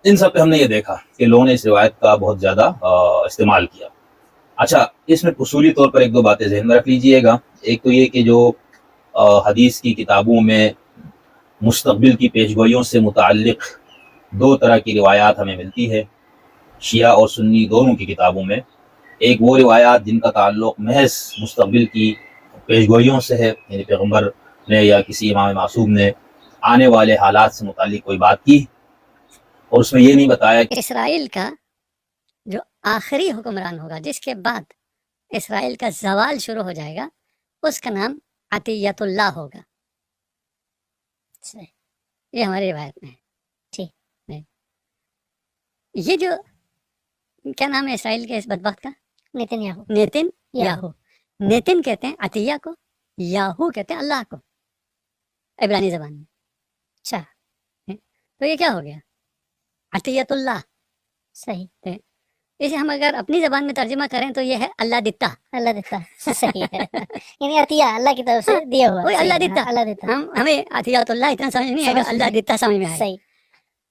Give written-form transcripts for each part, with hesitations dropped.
ان سب پہ ہم نے یہ دیکھا کہ لوگوں نے اس روایت کا بہت زیادہ استعمال کیا. اچھا، اس میں اصولی طور پر ایک دو باتیں ذہن میں رکھ لیجئے گا. ایک تو یہ کہ جو حدیث کی کتابوں میں مستقبل کی پیشگوئیوں سے متعلق دو طرح کی روایات ہمیں ملتی ہے شیعہ اور سنی دونوں کی کتابوں میں. ایک وہ روایات جن کا تعلق محض مستقبل کی پیشگوئیوں سے ہے، یعنی پیغمبر نے یا کسی امام معصوم نے آنے والے حالات سے متعلق کوئی بات کی اور اس میں یہ نہیں بتایا کہ اسرائیل کا جو آخری حکمران ہوگا، جس کے بعد اسرائیل کا زوال شروع ہو جائے گا، اس کا نام عطیت اللہ ہوگا. یہ ہماری روایت میں ہے. ٹھیک، یہ جو کیا نام ہے اسرائیل کے اس بدبخت کا؟ نیتن یاہو. نیتن کہتے ہیں عطیہ کو، یاہو کہتے ہیں اللہ کو عبرانی زبان میں. اچھا، تو یہ کیا ہو گیا؟ عطیت اللہ. صحیح. اسے ہم اگر اپنی زبان میں ترجمہ کریں تو یہ ہے اللہ دتا. صحیح ہے. یعنی عطیہ اللہ کی طرف سے دیا ہوا. اللہ دتا. ہمیں عطیت اللہ اتنا سمجھ نہیں آئے گا، اللہ دتا سمجھ میں آئے. صحیح.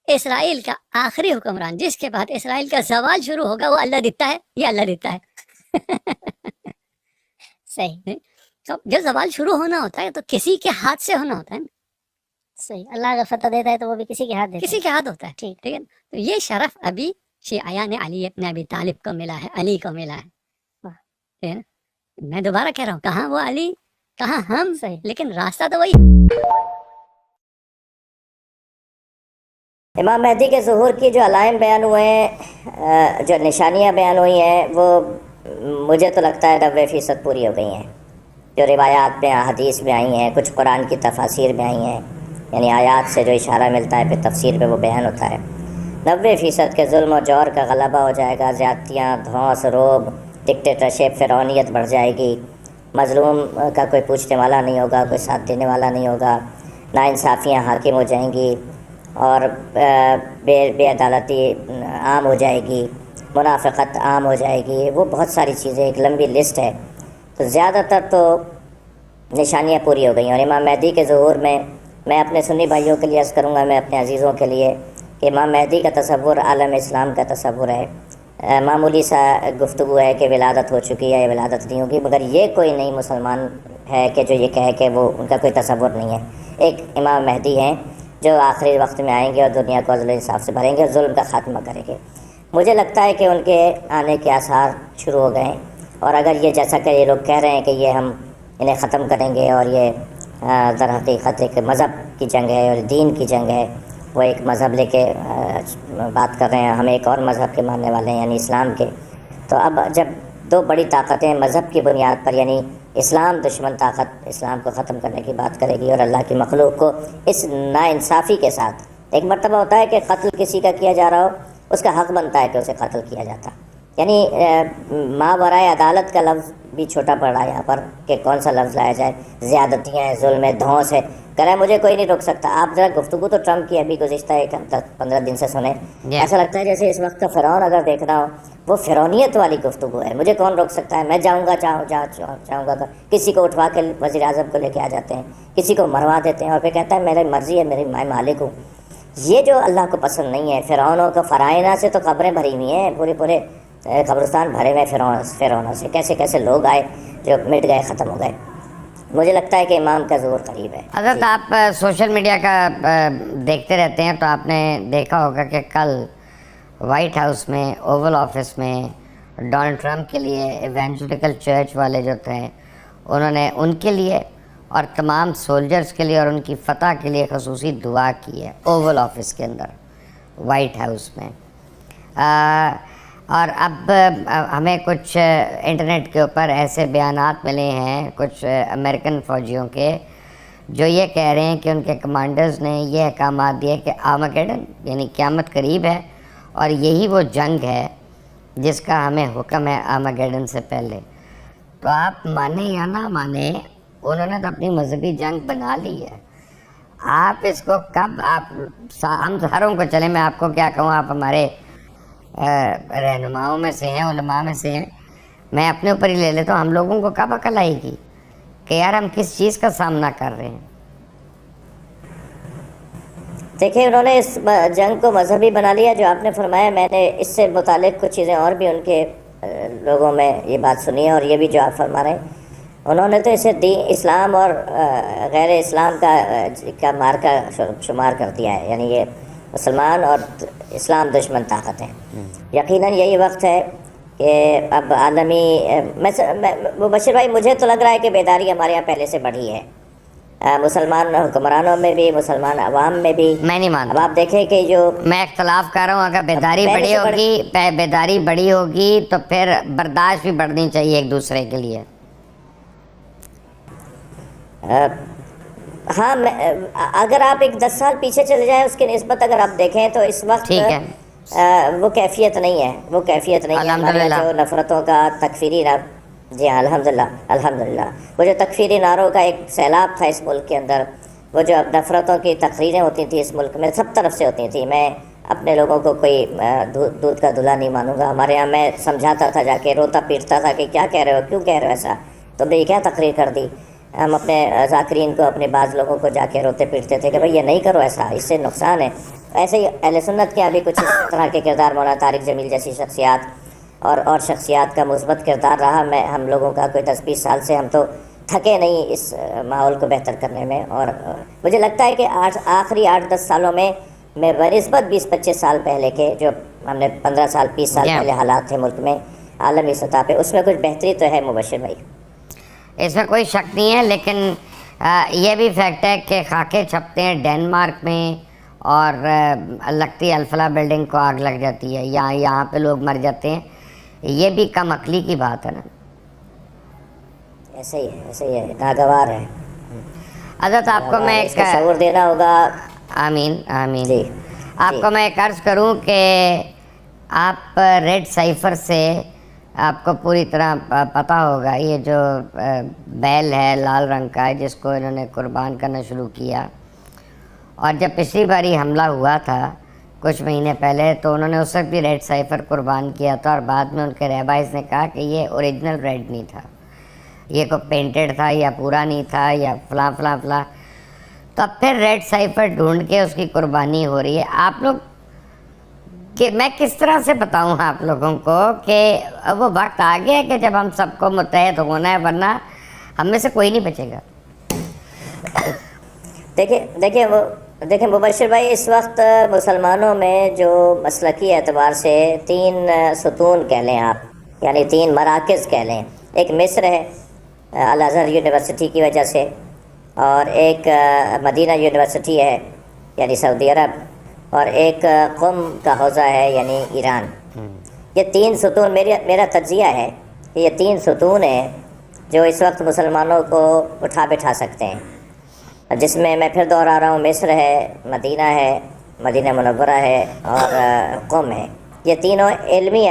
اسرائیل کا آخری حکمران جس کے بعد اسرائیل کا زوال شروع ہوگا، وہ اللہ دتا ہے. یہ اللہ دتا ہے. صحیح. تو جب زوال شروع ہونا ہوتا ہے تو کسی کے ہاتھ سے ہونا ہوتا ہے. صحیح. اللہ اگر فتح دیتا ہے تو وہ بھی کسی کے ہاتھ ہوتا ہے. ٹھیک ہے. تو یہ شرف ابھی شیعیان علی ابن ابی طالب کو ملا ہے، علی کو ملا ہے. میں دوبارہ کہہ رہا ہوں، کہاں وہ علی، کہاں ہم. صحیح. لیکن راستہ تو وہی. امام مہدی کے ظہور کی جو علائم بیان ہوئے ہیں، جو نشانیاں بیان ہوئی ہیں، وہ مجھے تو لگتا ہے 90% پوری ہو گئی ہیں. جو روایات میں حدیث میں آئی ہیں، کچھ قرآن کی تفاسیر میں آئی ہیں، یعنی آیات سے جو اشارہ ملتا ہے پھر تفسیر میں وہ بیان ہوتا ہے. 90% کے ظلم و جور کا غلبہ ہو جائے گا. زیادتیاں، دھونس، روب، ڈکٹیٹرشپ، فرعونیت بڑھ جائے گی. مظلوم کا کوئی پوچھنے والا نہیں ہوگا، کوئی ساتھ دینے والا نہیں ہوگا. ناانصافیاں حاکم ہو جائیں گی اور بے عدالتی عام ہو جائے گی. منافقت عام ہو جائے گی. وہ بہت ساری چیزیں، ایک لمبی لسٹ ہے. تو زیادہ تر تو نشانیاں پوری ہو گئی ہیں. اور امام مہدی کے ظہور میں اپنے سنی بھائیوں کے لیے عرض کروں گا، میں اپنے عزیزوں کے لیے، کہ امام مہدی کا تصور عالم اسلام کا تصور ہے. معمولی سا گفتگو ہے کہ ولادت ہو چکی ہے یا ولادت نہیں ہوگی، مگر یہ کوئی نہیں مسلمان ہے کہ جو یہ کہے کہ وہ ان کا کوئی تصور نہیں ہے. ایک امام مہدی ہیں جو آخری وقت میں آئیں گے اور دنیا کو عدل و انصاف سے بھریں گے اور ظلم کا خاتمہ کریں گے. مجھے لگتا ہے کہ ان کے آنے کے آثار شروع ہو گئے ہیں. اور اگر یہ جیسا کہ یہ لوگ کہہ رہے ہیں کہ یہ ہم انہیں ختم کریں گے، اور یہ در حقیقت ایک مذہب کی جنگ ہے اور دین کی جنگ ہے، وہ ایک مذہب لے کے بات کر رہے ہیں، ہم ایک اور مذہب کے ماننے والے ہیں یعنی اسلام کے. تو اب جب دو بڑی طاقتیں مذہب کی بنیاد پر، یعنی اسلام دشمن طاقت اسلام کو ختم کرنے کی بات کرے گی اور اللہ کی مخلوق کو اس ناانصافی کے ساتھ، ایک مرتبہ ہوتا ہے کہ قتل کسی کا کیا جا رہا ہو، اس کا حق بنتا ہے کہ اسے قتل کیا جاتا. یعنی ماورائے عدالت کا لفظ بھی چھوٹا پڑ رہا ہے یہاں پر کہ کون سا لفظ لایا جائے. زیادتیاں ہیں، ظلم ہے، دھونس ہے. کہہ رہے ہیں مجھے کوئی نہیں روک سکتا. آپ ذرا گفتگو تو ٹرمپ کی ابھی گزشتہ 15 دن سے سنیں. ایسا لگتا ہے جیسے اس وقت کا فرعون اگر دیکھنا ہو، وہ فرعونیت والی گفتگو ہے. مجھے کون روک سکتا ہے، میں جاؤں گا، چاہوں گا. کسی کو اٹھوا کے وزیر اعظم کو لے کے آ جاتے ہیں، کسی کو مروا دیتے ہیں اور پھر کہتا ہے میری مرضی ہے، میں مالک ہوں. یہ جو اللہ کو پسند نہیں ہے. فرعونوں کو، فرائنہ سے تو قبریں بھری ہوئی ہیں، پورے قبرستان بھرے ہوئے فرعونوں سے. کیسے کیسے لوگ آئے جو مٹ گئے، ختم ہو گئے. مجھے لگتا ہے کہ امام کا ظہور قریب ہے. حضرت آپ سوشل میڈیا کا دیکھتے رہتے ہیں، تو آپ نے دیکھا ہوگا کہ کل وائٹ ہاؤس میں، اوول آفس میں ڈونلڈ ٹرمپ کے لیے ایونجلیکل چرچ والے جو تھے، انہوں نے ان کے لیے اور تمام سولجرز کے لیے اور ان کی فتح کے لیے خصوصی دعا کی ہے اوول آفس کے اندر، وائٹ ہاؤس میں. اور اب ہمیں کچھ انٹرنیٹ کے اوپر ایسے بیانات ملے ہیں کچھ امریکن فوجیوں کے، جو یہ کہہ رہے ہیں کہ ان کے کمانڈرز نے یہ احکامات دیے کہ آرمیگیڈن یعنی قیامت قریب ہے، اور یہی وہ جنگ ہے جس کا ہمیں حکم ہے آرمیگیڈن سے پہلے. تو آپ مانیں یا نہ مانیں، انہوں نے تو اپنی مذہبی جنگ بنا لی ہے. آپ اس کو کب، ہم ہروں کو چلیں، میں آپ کو کیا کہوں، آپ ہمارے رہنماؤں میں سے ہیں، علماء میں سے ہیں. میں اپنے اوپر ہی لے لیتا ہوں، ہم لوگوں کو کب عقل آئے گی کہ یار ہم کس چیز کا سامنا کر رہے ہیں. دیکھیں انہوں نے اس جنگ کو مذہبی بنا لیا جو آپ نے فرمایا. میں نے اس سے متعلق کچھ چیزیں اور بھی ان کے لوگوں میں یہ بات سنی ہے, اور یہ بھی جو آپ فرما رہے ہیں, انہوں نے تو اسے دین اسلام اور غیر اسلام کا مارکا شمار کر دیا ہے. یعنی یہ مسلمان اور اسلام دشمن طاقت ہیں. یقیناً یہی وقت ہے کہ اب عالمی مبشر بھائی, مجھے تو لگ رہا ہے کہ بیداری ہمارے یہاں پہلے سے بڑھی ہے, مسلمان حکمرانوں میں بھی, مسلمان عوام میں بھی. میں نہیں اب مانتا, آپ دیکھیں کہ جو میں اختلاف کر رہا ہوں. اگر بیداری پہلے بڑی سے ہوگی, بیداری بڑی ہوگی تو پھر برداشت بھی بڑھنی چاہیے ایک دوسرے کے لیے. ہاں, اگر آپ ایک 10 سال پیچھے چلے جائیں اس کی نسبت اگر آپ دیکھیں تو اس وقت ٹھیک ہے, وہ کیفیت نہیں ہے, وہ کیفیت نہیں ہے. ہمارے الحمدللہ. یہاں جو نفرتوں کا تکفیری جی ہاں الحمدللہ الحمدللہ, وہ جو تکفیری نعروں کا ایک سیلاب تھا اس ملک کے اندر, وہ جو نفرتوں کی تقریریں ہوتی تھیں اس ملک میں, سب طرف سے ہوتی تھیں. میں اپنے لوگوں کو کوئی دودھ کا دھلا نہیں مانوں گا. ہمارے یہاں میں سمجھاتا تھا, جا کے روتا پیٹتا تھا کہ کیا کہہ رہے ہو, کیوں کہہ رہے ہو ایسا, تم نے یہ کیا تقریر کر دی. ہم اپنے ذاکرین کو, اپنے بعض لوگوں کو جا کے روتے پیٹتے تھے کہ بھائی یہ نہیں کرو ایسا, اس سے نقصان ہے. ایسے ہی اہل سنت کے ابھی کچھ اس طرح کے کردار, مولانا طارق جمیل جیسی شخصیات اور شخصیات کا مثبت کردار رہا. ہم لوگوں کا کوئی 10-20 سال سے ہم تو تھکے نہیں اس ماحول کو بہتر کرنے میں. اور مجھے لگتا ہے کہ آخری 8-10 سالوں میں بنسبت 20-25 سال پہلے کے, جو ہم نے 15 سال 20 سال Yeah. پہلے حالات تھے ملک میں عالمی سطح پہ, اس میں کچھ بہتری تو ہے مبشر بھائی. اس میں کوئی شک نہیں ہے, لیکن یہ بھی فیکٹ ہے کہ خاکے چھپتے ہیں ڈینمارک میں, اور لگتی الفلاح بلڈنگ کو آگ لگ جاتی ہے, یہاں پہ لوگ مر جاتے ہیں. یہ بھی کم عقلی کی بات ہے نا. ایسے ہی ہے, ناگوار ہے. حضرت آپ کو میں اس کو شعور دینا ہوگا. آمین آمین. جی آپ کو میں ایک عرض کروں کہ آپ ریڈ سائفر سے آپ کو پوری طرح پتہ ہوگا, یہ جو بیل ہے لال رنگ کا ہے جس کو انہوں نے قربان کرنا شروع کیا, اور جب پچھلی باری حملہ ہوا تھا کچھ مہینے پہلے تو انہوں نے اس وقت بھی ریڈ سائفر قربان کیا تھا, اور بعد میں ان کے رہبائز نے کہا کہ یہ اوریجنل ریڈ نہیں تھا, یہ کوئی پینٹڈ تھا یا پورا نہیں تھا یا فلاں فلاں فلاں. تو اب پھر ریڈ سائفر ڈھونڈ کے اس کی قربانی ہو رہی ہے. آپ لوگ کہ میں کس طرح سے بتاؤں آپ لوگوں کو کہ وہ وقت آ گیا ہے کہ جب ہم سب کو متحد ہونا ہے, ورنہ ہم میں سے کوئی نہیں بچے گا. دیکھیں مبشر بھائی, اس وقت مسلمانوں میں جو مسلکی اعتبار سے 3 ستون کہہ لیں آپ, یعنی 3 مراکز کہہ لیں. ایک مصر ہے الازہر یونیورسٹی کی وجہ سے, اور ایک مدینہ یونیورسٹی ہے یعنی سعودی عرب, اور ایک قم کا حوزہ ہے یعنی ایران. یہ 3 ستون میرا تجزیہ ہے کہ یہ 3 ستون ہیں جو اس وقت مسلمانوں کو اٹھا بٹھا سکتے ہیں, جس میں میں پھر دوہرا رہا ہوں, مصر ہے, مدینہ ہے, مدینہ منورہ ہے, اور قم ہے. یہ تینوں علمی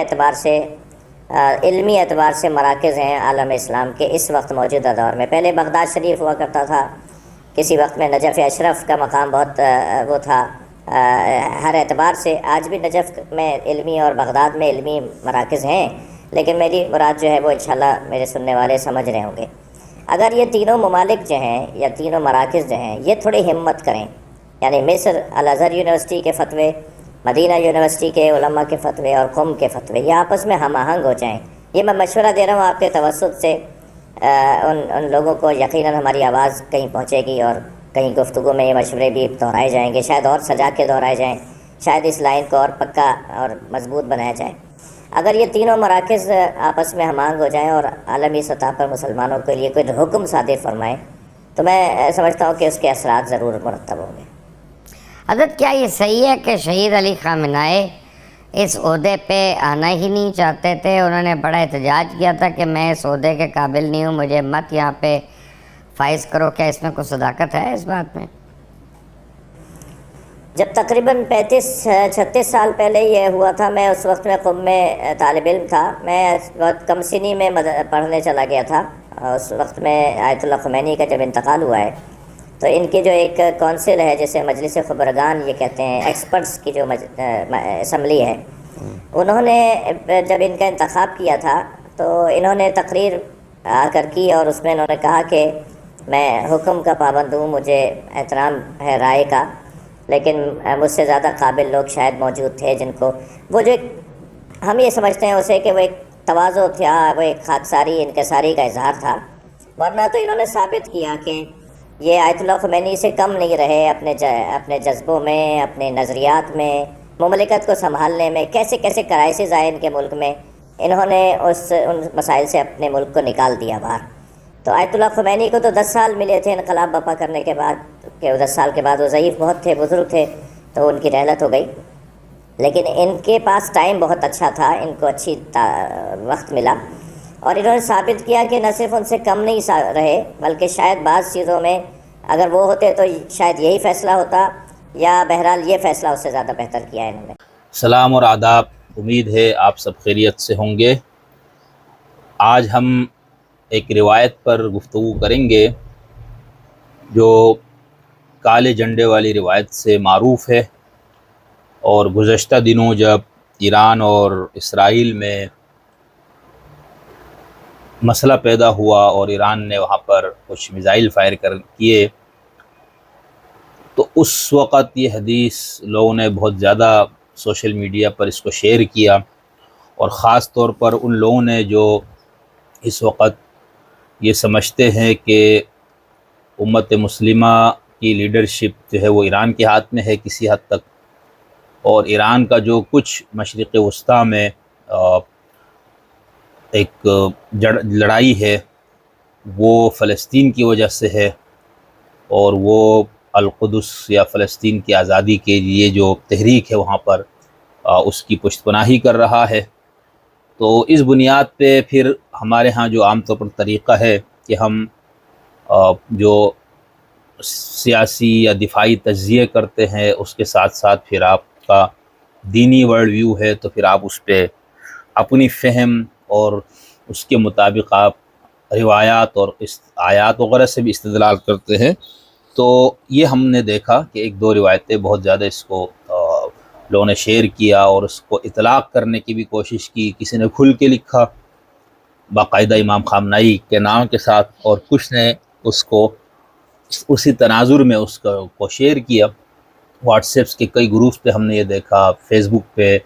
اعتبار سے مراکز ہیں عالم اسلام کے اس وقت موجودہ دور میں. پہلے بغداد شریف ہوا کرتا تھا, کسی وقت میں نجف اشرف کا مقام بہت وہ تھا ہر اعتبار سے. آج بھی نجف میں علمی اور بغداد میں علمی مراکز ہیں, لیکن میری مراد جو ہے وہ انشاءاللہ میرے سننے والے سمجھ رہے ہوں گے. اگر یہ تینوں ممالک جو ہیں یا تینوں مراکز جو ہیں یہ تھوڑی ہمت کریں, یعنی مصر الازہر یونیورسٹی کے فتوے, مدینہ یونیورسٹی کے علماء کے فتوے اور قم کے فتوے, یہ آپس میں ہم آہنگ ہو جائیں. یہ میں مشورہ دے رہا ہوں آپ کے توسط سے, ان لوگوں کو یقیناً ہماری آواز کہیں پہنچے گی, اور کہیں گفتگو میں یہ مشورے بھی دہرائے جائیں گے, شاید اور سجا کے دہرائے جائیں, شاید اس لائن کو اور پکا اور مضبوط بنایا جائے. اگر یہ تینوں مراکز آپس میں ہم آہنگ ہو جائیں اور عالمی سطح پر مسلمانوں کے لیے کوئی حکم صادر فرمائیں, تو میں سمجھتا ہوں کہ اس کے اثرات ضرور مرتب ہوں گے. حضرت کیا یہ صحیح ہے کہ شہید علی خامنہئی اس عہدے پہ آنا ہی نہیں چاہتے تھے؟ انہوں نے بڑا احتجاج کیا تھا کہ میں اس عہدے کے قابل نہیں ہوں, مجھے مت یہاں پہ فائز کرو. کیا اس میں کوئی صداقت ہے اس بات میں؟ جب تقریباً 35-36 سال پہلے یہ ہوا تھا, میں اس وقت میں قم میں طالب علم تھا. میں بہت کم سنی میں پڑھنے چلا گیا تھا. اس وقت میں آیت اللہ خمینی کا جب انتقال ہوا ہے تو ان کی جو ایک کونسل ہے جسے مجلس خبرگان یہ کہتے ہیں, ایکسپرٹس کی جو اسمبلی ہے, انہوں نے جب ان کا انتخاب کیا تھا تو انہوں نے تقریر آ کر کی, اور اس میں انہوں نے کہا کہ میں حکم کا پابند ہوں, مجھے احترام ہے رائے کا, لیکن مجھ سے زیادہ قابل لوگ شاید موجود تھے جن کو وہ جو ہم یہ سمجھتے ہیں اسے کہ وہ ایک تواضع تھا، وہ ایک خاکساری انکساری کا اظہار تھا، ورنہ تو انہوں نے ثابت کیا کہ یہ آیت اللہ خمینی سے کم نہیں رہے اپنے جذبوں میں، اپنے نظریات میں، مملکت کو سنبھالنے میں، کیسے کیسے کرائسز آئے ان کے ملک میں، انہوں نے ان مسائل سے اپنے ملک کو نکال دیا باہر۔ تو آیت اللہ خمینی کو تو 10 سال ملے تھے انقلاب برپا کرنے کے بعد، کہ 10 سال کے بعد وہ ضعیف بہت تھے، بزرگ تھے، تو ان کی رحلت ہو گئی، لیکن ان کے پاس ٹائم بہت اچھا تھا، ان کو اچھی وقت ملا، اور انہوں نے ثابت کیا کہ نہ صرف ان سے کم نہیں رہے بلکہ شاید بعض چیزوں میں اگر وہ ہوتے تو شاید یہی فیصلہ ہوتا، یا بہرحال یہ فیصلہ اس سے زیادہ بہتر کیا ہے انہوں نے۔ سلام اور آداب، امید ہے آپ سب خیریت سے ہوں گے۔ آج ہم ایک روایت پر گفتگو کریں گے جو کالے جھنڈے والی روایت سے معروف ہے، اور گزشتہ دنوں جب ایران اور اسرائیل میں مسئلہ پیدا ہوا اور ایران نے وہاں پر کچھ میزائل فائر کیے، تو اس وقت یہ حدیث لوگوں نے بہت زیادہ سوشل میڈیا پر اس کو شیئر کیا، اور خاص طور پر ان لوگوں نے جو اس وقت یہ سمجھتے ہیں کہ امت مسلمہ کی لیڈرشپ جو ہے وہ ایران کے ہاتھ میں ہے کسی حد تک، اور ایران کا جو کچھ مشرق وسطیٰ میں ایک لڑائی ہے وہ فلسطین کی وجہ سے ہے، اور وہ القدس یا فلسطین کی آزادی کے لیے جو تحریک ہے وہاں پر اس کی پشت پناہی کر رہا ہے۔ تو اس بنیاد پہ پھر ہمارے ہاں جو عام طور پر طریقہ ہے کہ ہم جو سیاسی یا دفاعی تجزیے کرتے ہیں اس کے ساتھ ساتھ پھر آپ کا دینی ورلڈ ویو ہے تو پھر آپ اس پہ اپنی فہم اور اس کے مطابق آپ روایات اور آیات وغیرہ سے بھی استدلال کرتے ہیں۔ تو یہ ہم نے دیکھا کہ ایک دو روایتیں بہت زیادہ اس کو لوگوں نے شیئر کیا اور اس کو اطلاق کرنے کی بھی کوشش کی، کسی نے کھل کے لکھا باقاعدہ امام خامنائی کے نام کے ساتھ، اور کچھ نے اس کو اسی تناظر میں اس کو شیئر کیا۔ واٹس ایپس کے کئی گروپس پہ ہم نے یہ دیکھا، فیس بک پہ،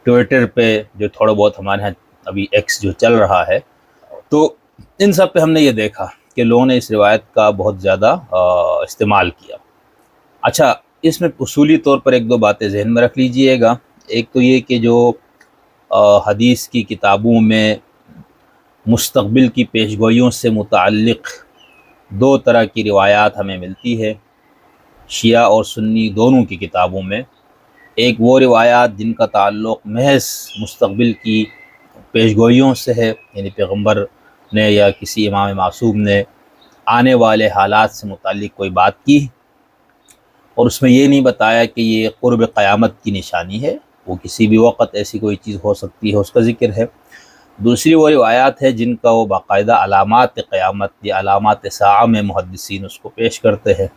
ٹویٹر پہ جو تھوڑا بہت ہمارے ہاں ابھی ایکس جو چل رہا ہے، تو ان سب پہ ہم نے یہ دیکھا کہ لوگوں نے اس روایت کا بہت زیادہ استعمال کیا۔ اچھا، اس میں اصولی طور پر ایک دو باتیں ذہن میں رکھ لیجئے گا۔ ایک تو یہ کہ جو حدیث کی کتابوں میں مستقبل کی پیشگوئیوں سے متعلق دو طرح کی روایات ہمیں ملتی ہے شیعہ اور سنی دونوں کی کتابوں میں۔ ایک وہ روایات جن کا تعلق محض مستقبل کی پیشگوئیوں سے ہے، یعنی پیغمبر نے یا کسی امام معصوم نے آنے والے حالات سے متعلق کوئی بات کی، اور اس میں یہ نہیں بتایا کہ یہ قرب قیامت کی نشانی ہے، وہ کسی بھی وقت ایسی کوئی چیز ہو سکتی ہے، اس کا ذکر ہے۔ دوسری وہ روایات ہے جن کا وہ باقاعدہ علامات قیامت یا علامات ساعہ میں محدثین اس کو پیش کرتے ہیں۔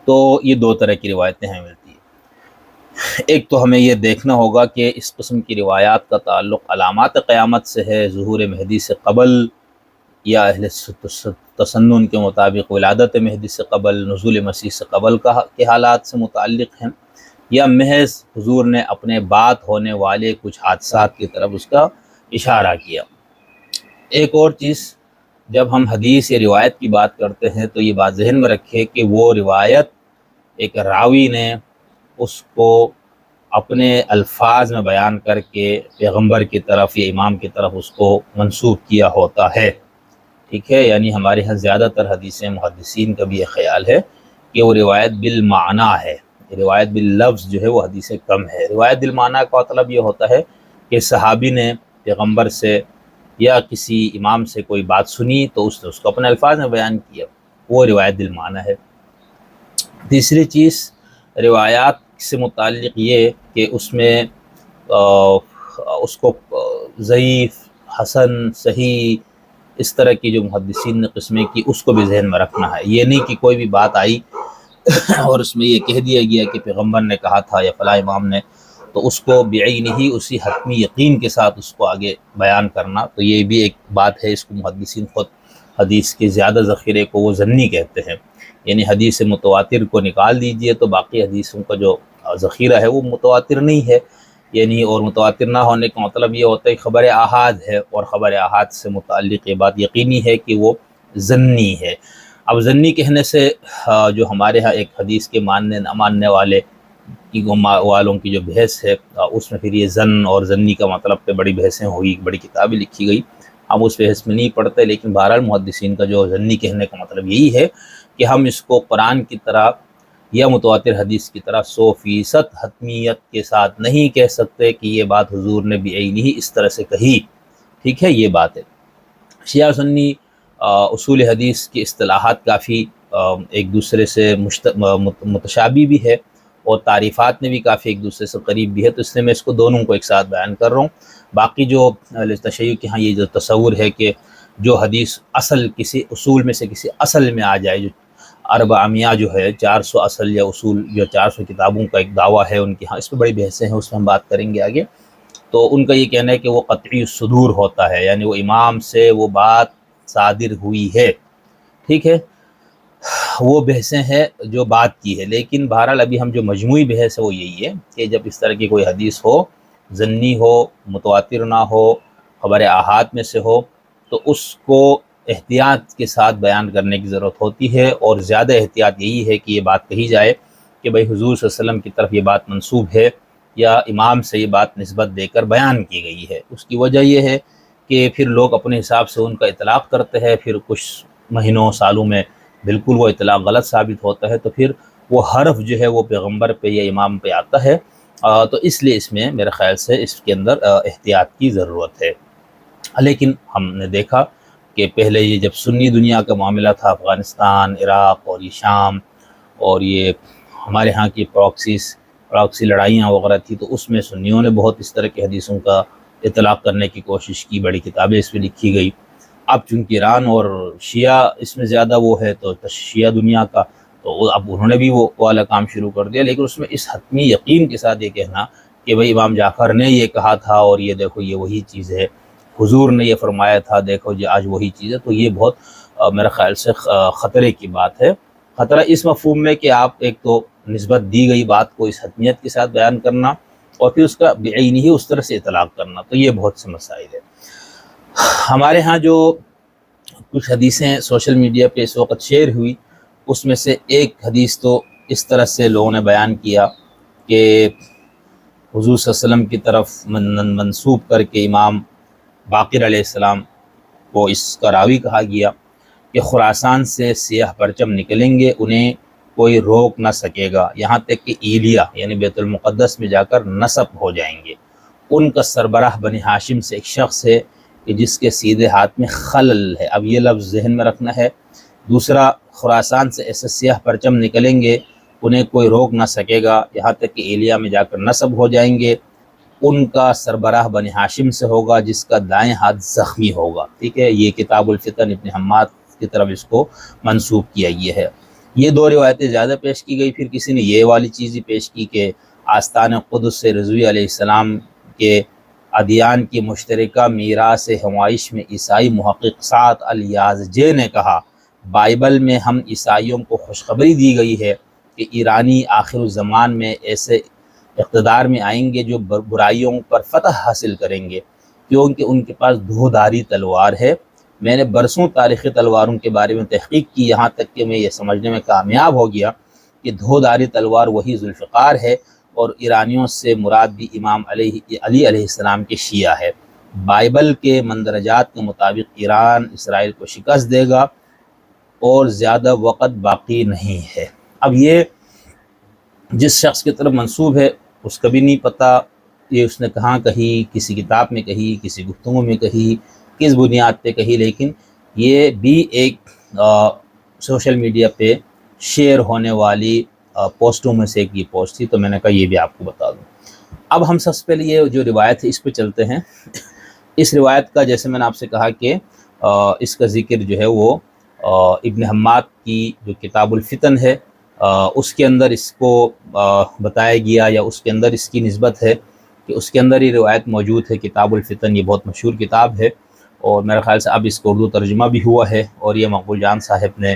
تو یہ دو طرح کی روایتیں ہیں ملتی ہیں۔ ایک تو ہمیں یہ دیکھنا ہوگا کہ اس قسم کی روایات کا تعلق علامات قیامت سے ہے، ظہور مہدی سے قبل، یا اہل تسنن کے مطابق ولادت مہدی سے قبل، نزول مسیح سے قبل کے حالات سے متعلق ہیں، یا محض حضور نے اپنے بعد ہونے والے کچھ حادثات کی طرف اس کا اشارہ کیا۔ ایک اور چیز، جب ہم حدیث یا روایت کی بات کرتے ہیں تو یہ بات ذہن میں رکھے کہ وہ روایت ایک راوی نے اس کو اپنے الفاظ میں بیان کر کے پیغمبر کی طرف یا امام کی طرف اس کو منسوب کیا ہوتا ہے، ٹھیک ہے؟ یعنی ہمارے ہاں زیادہ تر حدیثیں محدثین کا بھی یہ خیال ہے کہ وہ روایت بالمعنی ہے، روایت باللفظ جو ہے وہ حدیثیں کم ہے۔ روایت بالمعنی کا مطلب یہ ہوتا ہے کہ صحابی نے پیغمبر سے یا کسی امام سے کوئی بات سنی تو اس نے اس کو اپنے الفاظ میں بیان کیا، وہ روایت بالمعنی ہے۔ تیسری چیز روایات سے متعلق یہ کہ اس میں اس کو ضعیف، حسن، صحیح، اس طرح کی جو محدثین نے قسمیں کی اس کو بھی ذہن میں رکھنا ہے۔ یہ نہیں کہ کوئی بھی بات آئی اور اس میں یہ کہہ دیا گیا کہ پیغمبر نے کہا تھا یا فلاں امام نے، تو اس کو بعینہ اسی حتمی یقین کے ساتھ اس کو آگے بیان کرنا، تو یہ بھی ایک بات ہے۔ اس کو محدثین خود حدیث کے زیادہ ذخیرے کو وہ ظنی کہتے ہیں یعنی حدیث متواتر کو نکال دیجئے تو باقی حدیثوں کا جو ذخیرہ ہے وہ متواتر نہیں ہے، یعنی اور متواتر نہ ہونے کا مطلب یہ ہوتا ہے کہ خبر احاد ہے، اور خبر احاد سے متعلق یہ بات یقینی ہے کہ وہ ظنی ہے۔ اب ظنی کہنے سے جو ہمارے ہاں ایک حدیث کے ماننے نہ ماننے والوں کی جو بحث ہے، اس میں پھر یہ ظن اور ظنی کا مطلب پہ بڑی بحثیں ہوئی، بڑی کتابیں لکھی گئی، ہم اس بحث میں نہیں پڑھتے، لیکن بہرحال محدثین کا جو ظنی کہنے کا مطلب یہی ہے کہ ہم اس کو قرآن کی طرح یا متواتر حدیث کی طرح 100% حتمیت کے ساتھ نہیں کہہ سکتے کہ یہ بات حضور نے بعینہ اس طرح سے کہی، ٹھیک ہے، یہ بات ہے۔ شیعہ سنی اصول حدیث کی اصطلاحات کافی ایک دوسرے سے متشابہ بھی ہے، اور تعریفات میں بھی کافی ایک دوسرے سے قریب بھی ہے، تو اس لیے میں اس کو دونوں کو ایک ساتھ بیان کر رہا ہوں۔ باقی جو تشیع کے ہاں یہ جو تصور ہے کہ جو حدیث اصل کسی اصول میں سے کسی اصل میں آ جائے، جو اربعہ جو ہے 400 اصل یا اصول جو 400 کتابوں کا ایک دعویٰ ہے ان کے ہاں، اس پہ بڑی بحثیں ہیں، اس میں ہم بات کریں گے آگے۔ تو ان کا یہ کہنا ہے کہ وہ قطعی الصدور ہوتا ہے، یعنی وہ امام سے وہ بات صادر ہوئی ہے، ٹھیک ہے، وہ بحثیں ہیں جو بات کی ہے۔ لیکن بہرحال ابھی ہم جو مجموعی بحث ہے وہ یہی ہے کہ جب اس طرح کی کوئی حدیث ہو، ظنی ہو، متواتر نہ ہو، خبر احاد میں سے ہو، تو اس کو احتیاط کے ساتھ بیان کرنے کی ضرورت ہوتی ہے، اور زیادہ احتیاط یہی ہے کہ یہ بات کہی جائے کہ بھئی حضور صلی اللہ علیہ وسلم کی طرف یہ بات منسوب ہے یا امام سے یہ بات نسبت دے کر بیان کی گئی ہے۔ اس کی وجہ یہ ہے کہ پھر لوگ اپنے حساب سے ان کا اطلاق کرتے ہیں، پھر کچھ مہینوں سالوں میں بالکل وہ اطلاق غلط ثابت ہوتا ہے، تو پھر وہ حرف جو ہے وہ پیغمبر پہ یا امام پہ آتا ہے، تو اس لیے اس میں میرے خیال سے اس کے اندر احتیاط کی ضرورت ہے۔ لیکن ہم نے دیکھا کہ پہلے یہ جب سنی دنیا کا معاملہ تھا، افغانستان، عراق اور یہ شام اور یہ ہمارے ہاں کی پراکسی لڑائیاں وغیرہ تھی، تو اس میں سنیوں نے بہت اس طرح کی حدیثوں کا اطلاق کرنے کی کوشش کی، بڑی کتابیں اس میں لکھی گئی۔ اب چونکہ ایران اور شیعہ اس میں زیادہ وہ ہے، تو شیعہ دنیا کا تو اب انہوں نے بھی وہ والا کام شروع کر دیا، لیکن اس میں اس حتمی یقین کے ساتھ یہ کہنا کہ بھئی امام جعفر نے یہ کہا تھا اور یہ دیکھو یہ وہی چیز ہے، حضور نے یہ فرمایا تھا، دیکھو جی آج وہی چیز ہے، تو یہ بہت میرے خیال سے خطرے کی بات ہے۔ خطرہ اس مفہوم میں کہ آپ ایک تو نسبت دی گئی بات کو اس حتمیت کے ساتھ بیان کرنا، اور پھر اس کا بعینہ ہی اس طرح سے اطلاق کرنا، تو یہ بہت سے مسائل ہے۔ ہمارے ہاں جو کچھ حدیثیں سوشل میڈیا پہ اس وقت شیئر ہوئی، اس میں سے ایک حدیث تو اس طرح سے لوگوں نے بیان کیا کہ حضور صلی اللہ علیہ وسلم کی طرف منسوب کر کے امام باقر علیہ السلام کو اس کا راوی کہا گیا کہ خراسان سے سیاہ پرچم نکلیں گے، انہیں کوئی روک نہ سکے گا، یہاں تک کہ ایلیا یعنی بیت المقدس میں جا کر نصب ہو جائیں گے۔ ان کا سربراہ بنی ہاشم سے ایک شخص ہے کہ جس کے سیدھے ہاتھ میں خلل ہے، اب یہ لفظ ذہن میں رکھنا ہے۔ دوسرا، خراسان سے ایسے سیاہ پرچم نکلیں گے، انہیں کوئی روک نہ سکے گا، یہاں تک کہ ایلیا میں جا کر نصب ہو جائیں گے۔ ان کا سربراہ بنی ہاشم سے ہوگا جس کا دائیں ہاتھ زخمی ہوگا، ٹھیک ہے، یہ کتاب الفتن ابن حماد کی طرف اس کو منسوب کیا گیا ہے۔ یہ دو روایتیں زیادہ پیش کی گئی، پھر کسی نے یہ والی چیز ہی پیش کی کہ آستان قدس سے رضوی علیہ السلام کے ادیان کی مشترکہ میراث ہمائش میں عیسائی محقق سعد الیازجی نے کہا، بائبل میں ہم عیسائیوں کو خوشخبری دی گئی ہے کہ ایرانی آخر الزمان میں ایسے اقتدار میں آئیں گے جو برائیوں پر فتح حاصل کریں گے، کیونکہ ان کے پاس دھوداری تلوار ہے۔ میں نے برسوں تاریخی تلواروں کے بارے میں تحقیق کی، یہاں تک کہ میں یہ سمجھنے میں کامیاب ہو گیا کہ دھوداری تلوار وہی ذوالفقار ہے، اور ایرانیوں سے مراد بھی امام علی علیہ السلام کے شیعہ ہے۔ بائبل کے مندرجات کے مطابق ایران اسرائیل کو شکست دے گا اور زیادہ وقت باقی نہیں ہے۔ اب یہ جس شخص کی طرف منسوب ہے اس کا بھی نہیں پتہ یہ اس نے کہاں کہی، کسی کتاب میں کہی، کسی گفتگو میں کہی، کس بنیاد پہ کہی، لیکن یہ بھی ایک سوشل میڈیا پہ شیئر ہونے والی پوسٹوں میں سے ایک یہ پوسٹ تھی، تو میں نے کہا یہ بھی آپ کو بتا دوں۔ اب ہم سب سے پہلے یہ جو روایت ہے اس پہ چلتے ہیں۔ اس روایت کا جیسے میں نے آپ سے کہا کہ اس کا ذکر جو ہے وہ ابن حماد کی جو کتاب الفتن ہے اس کے اندر اس کو بتایا گیا، یا اس کے اندر اس کی نسبت ہے کہ اس کے اندر یہ روایت موجود ہے۔ کتاب الفتن یہ بہت مشہور کتاب ہے، اور میرے خیال سے اب اس کو اردو ترجمہ بھی ہوا ہے، اور یہ مقبول جان صاحب نے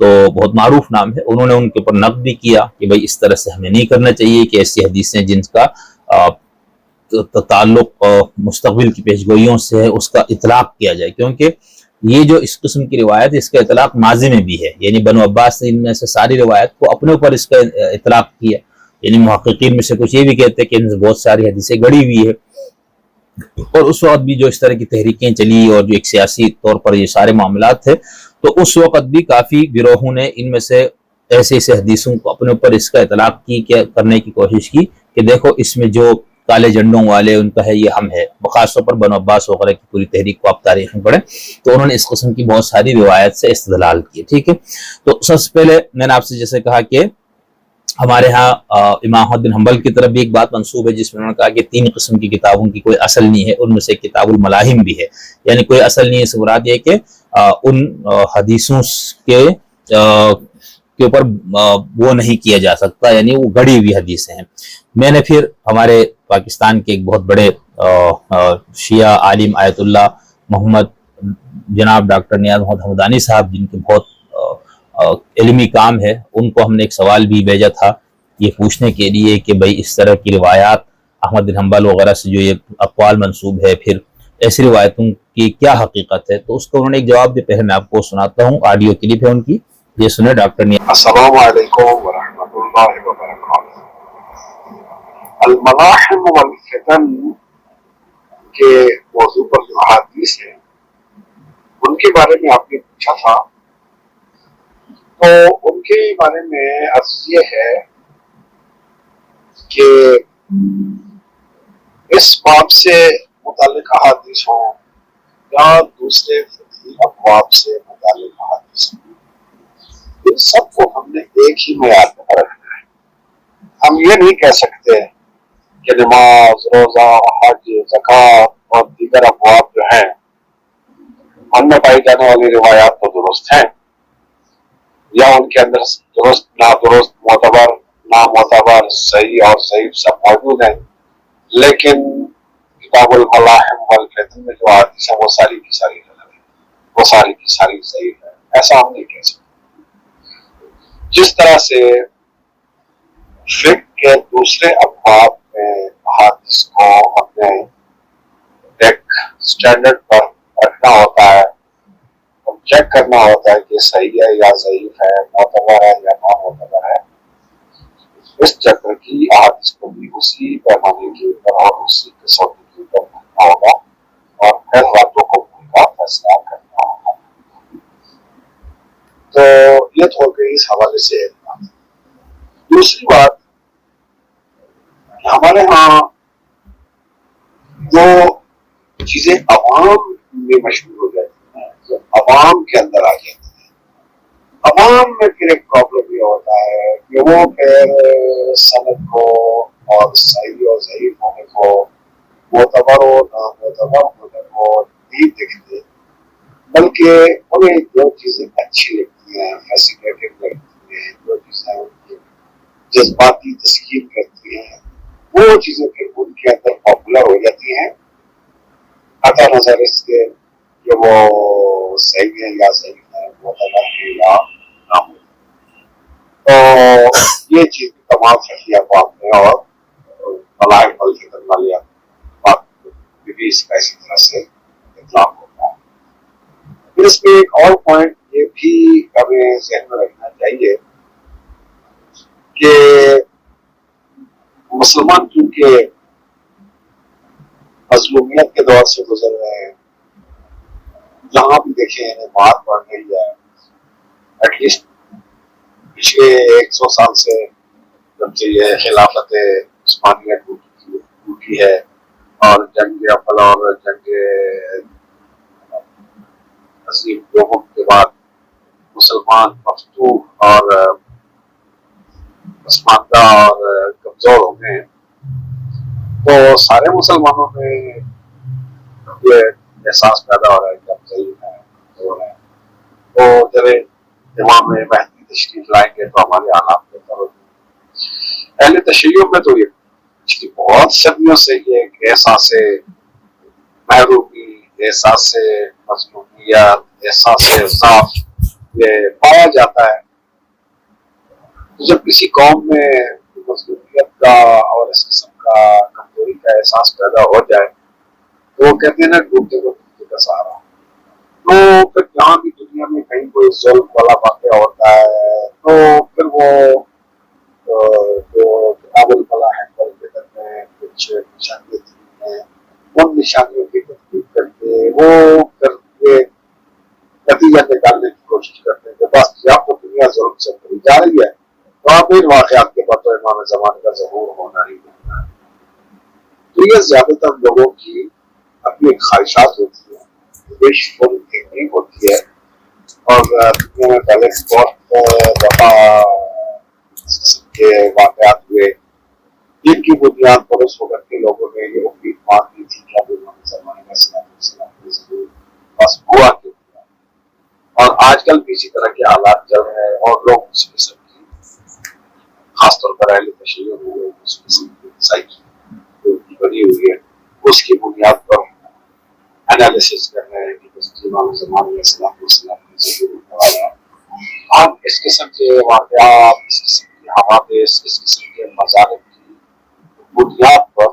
تو بہت معروف نام ہے. انہوں نے ان کے اوپر نقد بھی کیا کہ بھائی اس طرح سے ہمیں نہیں کرنا چاہیے کہ ایسی حدیثیں جن کا تعلق مستقبل کی پیشگوئیوں سے ہے اس کا اطلاق کیا جائے، کیونکہ یہ جو اس قسم کی روایت ہے اس کا اطلاق ماضی میں بھی ہے. یعنی بنو عباس نے ان میں سے ساری روایت کو اپنے اوپر اس کا اطلاق کیا. یعنی محققین میں سے کچھ یہ بھی کہتے ہیں کہ ان سے بہت ساری حدیثیں گڑی ہوئی ہے. اور اس وقت بھی جو اس طرح کی تحریکیں چلی اور جو ایک سیاسی طور پر یہ سارے معاملات تھے، تو اس وقت بھی کافی گروہوں نے ان میں سے ایسے حدیثوں کو اپنے اوپر اس کا اطلاق کرنے کی کوشش کی کہ دیکھو اس میں جو کالے جھنڈوں والے ان کا ہے یہ ہم ہے. خاص طور پر بنو عباس وغیرہ کی پوری تحریک کو آپ تاریخ میں پڑھیں تو انہوں نے اس قسم کی بہت ساری روایت سے استدلال کی. ٹھیک ہے، تو سب سے پہلے میں نے آپ سے جیسے کہا کہ ہمارے ہاں امام احمد بن حنبل کی طرف بھی ایک بات منسوب ہے جس میں انہوں نے کہا کہ 3 قسم کی کتابوں کی کوئی اصل نہیں ہے، ان میں سے کتاب الملاحم بھی ہے. یعنی کوئی اصل نہیں ہے، اس مراد یہ کہ ان حدیثوں کے اوپر وہ نہیں کیا جا سکتا، یعنی وہ گڑی ہوئی حدیثیں ہیں. میں نے پھر ہمارے پاکستان کے ایک بہت بڑے شیعہ عالم آیت اللہ محمد جناب ڈاکٹر نیاز محمد حمدانی صاحب، جن کے بہت علمی کام ہے، ان کو ہم نے ایک سوال بھی بھیجا تھا یہ پوچھنے کے لیے کہ بھئی اس طرح کی روایات احمد بن حنبل وغیرہ سے جو یہ اقوال منسوب ہے، پھر ایسی روایتوں کی کیا حقیقت ہے. تو اس کو انہوں نے ایک جواب دیا. پہلے میں آپ کو سناتا ہوں، آڈیو کلپ ہے ان کی، یہ سنیں ڈاکٹر نیاز. السلام علیکم ورحمۃ اللہ وبرکاتہ. الملاحم والفتن کے موضوع پر جو احادیث ہیں ان کے بارے میں آپ نے پوچھا تھا، تو ان کے بارے میں عرض یہ ہے کہ اس باب سے متعلق احادیث ہوں یا دوسرے فقہی ابواب سے متعلق احادیث ہوں، ان سب کو ہم نے ایک ہی معیار پر رکھنا ہے. ہم یہ نہیں کہہ سکتے کہ نماز، روزہ، حج، زکوٰۃ اور دیگر ابواب جو ہیں ان میں پائی جانے والی روایات تو درست ہیں یا ان کے اندر درست، نادرست، معتبر، نامعتبر، صحیح اور ضعیف سب موجود ہیں، لیکن کتاب الملاحم والفتن میں جو حدیث ہیں وہ ساری کی ساری غلط ہے، وہ ساری کی ساری ضعیف ہے. ایسا ہم نہیں کہہ سکتے. جس طرح سے فقہ کے دوسرے ابواب میں حدیث کو اپنے ایک سٹینڈرڈ پر رکھنا ہوتا ہے اور چیک کرنا ہوتا ہے کہ صحیح ہے یا ضعیف ہے، معتبر ہے یا نامعتبر ہے، اس چکر کی احادیث کو بھی اسی پیمانے کے اوپر اور اسی قسم کے اوپر رکھنا ہوگا اور پھر راتوں کو ان کا فیصلہ کرنا ہوگا. تو یہ تو ہو گئی اس حوالے سے ایک بات. دوسری بات، ہمارے ہاں جو چیزیں عوام میں مشہور ہو جاتی ہیں، جو عوام کے اندر آ جاتی ہیں، عوام میں پھر ایک پرابلم یہ ہوتا ہے کہ وہ پھر سند کو اور صحیح اور ضعیف ہونے کو، معتبر و نامعتبر ہونے کو نہیں دیکھتے، بلکہ انہیں جو چیزیں اچھی لگتی ہیں، فیسینیٹنگ لگتی ہیں، جو چیزیں ان کی جذباتی تسکین کرتی ہیں، وہ چیزیں پھر ان کے اندر پاپولر ہو جاتی ہیں قطع نظر اس کے کہ وہ صحیح ہے یا ضعیف ہے، معتبر ہے یا نامعتبر. تو یہ چیز تمام فقہی ابواب میں اور ملاحم والفتن والی بات بھی اس کا اسی طرح سے اطلاق ہوتا ہے. پھر اس میں ایک اور پوائنٹ یہ بھی ہمیں ذہن میں رکھنا چاہیے کہ مسلمان کیونکہ مظلومیت کے دور سے گزر رہے ہیں، جہاں بھی دیکھیں انہیں مار پڑ رہی ہے، ایٹ لیسٹ پچھلے 100 سال سے جب سے یہ خلافت عثمانیہ ٹوٹی ہے اور جنگ افل اور جنگ عظیم لوگوں کے بعد مسلمان مفتوح اور پسماندہ اور کمزور ہو گئے ہیں، تو سارے مسلمانوں میں یہ احساس پیدا ہو رہا ہے کہ ہم ضعیف ہیں، کمزور ہیں. تو جب امام مہدی تشریف لائیں گے تو ہمارے حالات بہتر ہو گئے. اہل تشیع میں تو یہ پچھلی بہت صدیوں سے یہ ایک احساس محرومی، احساس مظلومیت، احساس ضعف یہ پایا جاتا ہے. جب کسی قوم میں مظلومیت کا اور اس قسم کا کمزوری کا احساس پیدا ہو جائے تو وہ کہتے ہیں نا ڈوبتے کو ڈوبتے کا سہارا. تو پھر جہاں بھی دنیا میں کہیں کوئی ظلم والا واقعہ ہوتا ہے تو پھر وہ جو کتاب البلا ہے میں کچھ نشانیاں دی ہیں ان نشانیوں کی تحقیق کر کے وہ پھر یہ نتیجہ نکالنے کی کوشش کرتے ہیں کہ بس یا تو دنیا ظلم سے بھری جا رہی ہے تو آپ ان واقعات کے بعد تو امام زمانے کا ظہور ہونا ہی ہونا ہے. تو یہ زیادہ تر لوگوں کی اپنی خواہشات ہوتی ہیں، وش فل تھنکنگ ہوتی ہے. اور دنیا میں پہلے بہت دفعہ اس قسم کے واقعات ہوئے جن کی بنیاد پر اس وقت کے لوگوں نے یہ امید مان دی تھی کہ اب امام زمانے کا ظہور بس ہوا کیوں. اور آج کل بھی اسی طرح کے حالات چل رہے ہیں اور لوگ اس قسم کی خاص طور پر اہل تشیع ہوئے اس قسم کی سائیکی بنی ہوئی ہے اس کی بنیاد پر انالیسس کر رہے ہیں کہ بس امام زمان علیہ السلام کی ضرورت والا. اب اس قسم کے واقعات، اس قسم کے حوادث، اس قسم کے مظالم کی بنیاد پر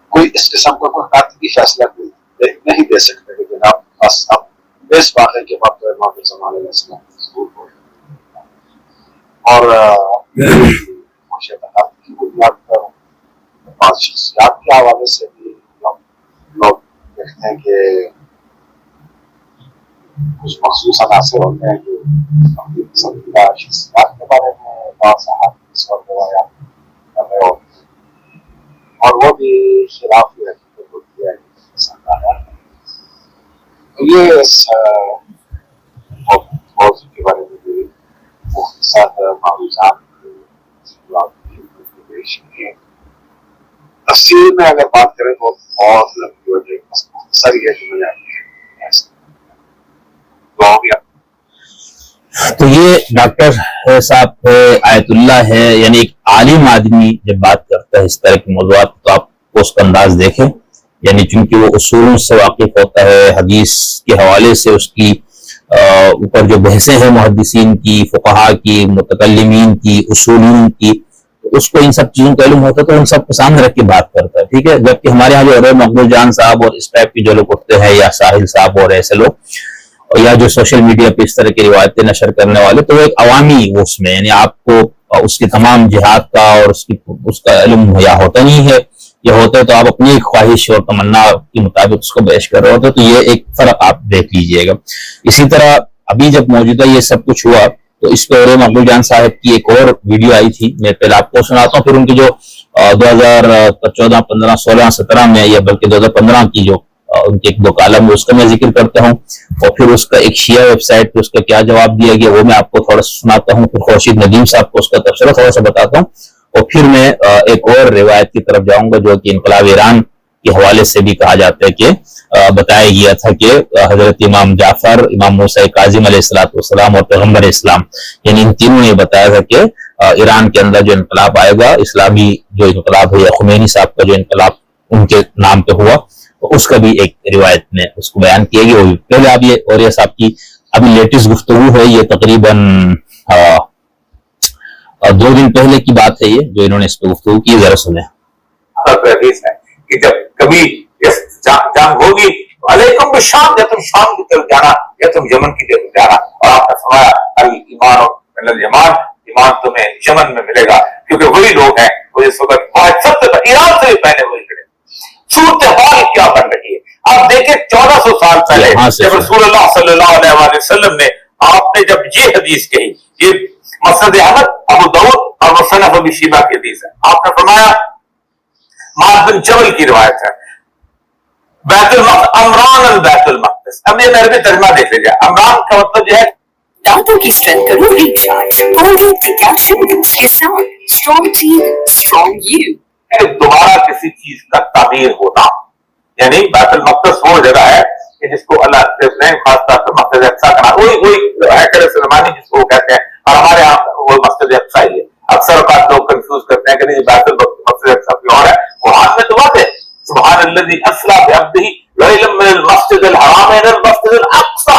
کوئی اس قسم کا کوئی قاطعی فیصلہ نہیں دے سکتے کہ جناب بس اب اس واقعے کے بعد تو امام زمان علیہ السلام کی ضرورت ہو. اور معاشرت کی بنیاد پر بعض شخصیات کے حوالے سے بھی لوگ دیکھتے ہیں کہ کچھ مخصوص عناصر ہوتے ہیں جو اپنی پسندیدہ شخصیات کے بارے میں بعض احادیث اور روایات کر رہے ہوتے ہیں اور وہ بھی خلاف حقیقت ہوتی ہے. یہ اس موضوع کے بارے میں بھی مختصر معلومات تفصیل میں اگر بات کریں تو بہت لمبی ہو جائے گی. مختصر یہ جو تو یہ ڈاکٹر صاحب آیت اللہ ہے، یعنی ایک عالم آدمی جب بات کرتا ہے اس طرح کے موضوعات تو آپ کو اس کا انداز دیکھیں، یعنی چونکہ وہ اصولوں سے واقف ہوتا ہے، حدیث کے حوالے سے اس کی اوپر جو بحثیں ہیں محدثین کی، فقہاء کی، متکلمین کی، اصولین کی، اس کو ان سب چیزوں کا علم ہوتا ہے تو ان سب کو سامنے رکھ کے بات کرتا ہے. ٹھیک ہے. جبکہ ہمارے یہاں جو عروہ مقبول جان صاحب اور اس ٹائپ کے جو لوگ ہوتے ہیں یا ساحل صاحب اور ایسے لوگ یا جو سوشل میڈیا پہ اس طرح کی روایتیں نشر کرنے والے تو وہ ایک عوامی اس میں، یعنی آپ کو اس کی تمام جہاد کا اور اس کا علم یا ہوتا نہیں ہے یا ہوتا ہے تو آپ اپنی خواہش اور تمنا کے مطابق اس کو پیش کر رہے ہوتے. تو یہ ایک فرق آپ دیکھ لیجئے گا. اسی طرح ابھی جب موجودہ یہ سب کچھ ہوا تو اس پہ عروہ مقبول جان صاحب کی ایک اور ویڈیو آئی تھی، میں پہلے آپ کو سناتا ہوں، پھر ان کی جو 2014 15 16 17 میں یا بلکہ 2015 کی جو ان کے ایک دو کالم ہے اس کا میں ذکر کرتا ہوں، اور پھر اس کا ایک شیعہ ویب سائٹ پہ اس کا کیا جواب دیا گیا وہ میں آپ کو تھوڑا سا سناتا ہوں، پھر خورشید ندیم صاحب کو اس کا تبصرہ تھوڑا سا بتاتا ہوں، اور پھر میں ایک اور روایت کی طرف جاؤں گا جو کہ انقلاب ایران کے حوالے سے بھی کہا جاتا ہے کہ بتایا گیا تھا کہ حضرت امام جعفر، امام موسیٰ کاظم علیہ السلام اور پیغمبر اسلام، یعنی ان تینوں نے بتایا تھا کہ ایران کے اندر جو انقلاب آئے گا، اسلامی جو انقلاب ہے یا خمینی صاحب کا جو انقلاب ان کے نام پہ ہوا، تو اس کا بھی ایک روایت میں اس کو بیان کیا گیا. پہلے آپ یہ اوریہ صاحب کی ابھی لیٹسٹ گفتگو ہے، یہ تقریباً 2 دن پہلے کی بات ہے یہ جو انہوں نے اس پہ گفتگو کی، ذرا سنیں. کہ جب کبھی جنگ ہوگی علیکم بالشام، یا تم شام کی طرف جانا یا تم یمن کی طرف جانا، اور آپ نے فرمایا ایمان ایمان تمہیں یمن میں ملے گا، کیونکہ وہی لوگ ہیں وہ اس وقت سب سے ایران سے بھی پہلے وہی کھڑے. صورتحال کیا بن رہی ہے آپ دیکھیں. 1400 سال پہلے جب رسول اللہ صلی اللہ علیہ وسلم نے آپ نے جب یہ حدیث کہی، یہ مسند احمد، ابو داؤد اور مصنف ابی شیبہ کی حدیث ہے، آپ نے فرمایا معاذ بن جبل کی روایت ہے، بیت المقدس عمران البیت المقدس. اب یہ عربی ترجمہ دیکھ لیجیے. عمران کا مطلب جو ہے دانتوں کی اسٹرینتھ کرو ریچارج، کولگیٹ کی کیلشیم کے ساتھ اسٹرانگ ٹیتھ اسٹرانگ یو. دوبارہ کسی چیز کا تعمیر ہونا، یعنی بیت المقدس وہ جگہ ہے کہ جس کو اللہ نے خاص طور پر مسجد اقصی کا نام، وہی ہیکل سلیمانی جس کو کہتے ہیں، اور ہمارے یہاں وہ مسجد اقصی ہی ہے. اکثر اوقات لوگ کنفیوز کرتے ہیں کہ نہیں بیت المقدس اقصی اور ہے، قرآن میں تو بات ہے سبحان الذی اسری بعبدہ لیلا من المسجد الحرام الى المسجد الاقصی.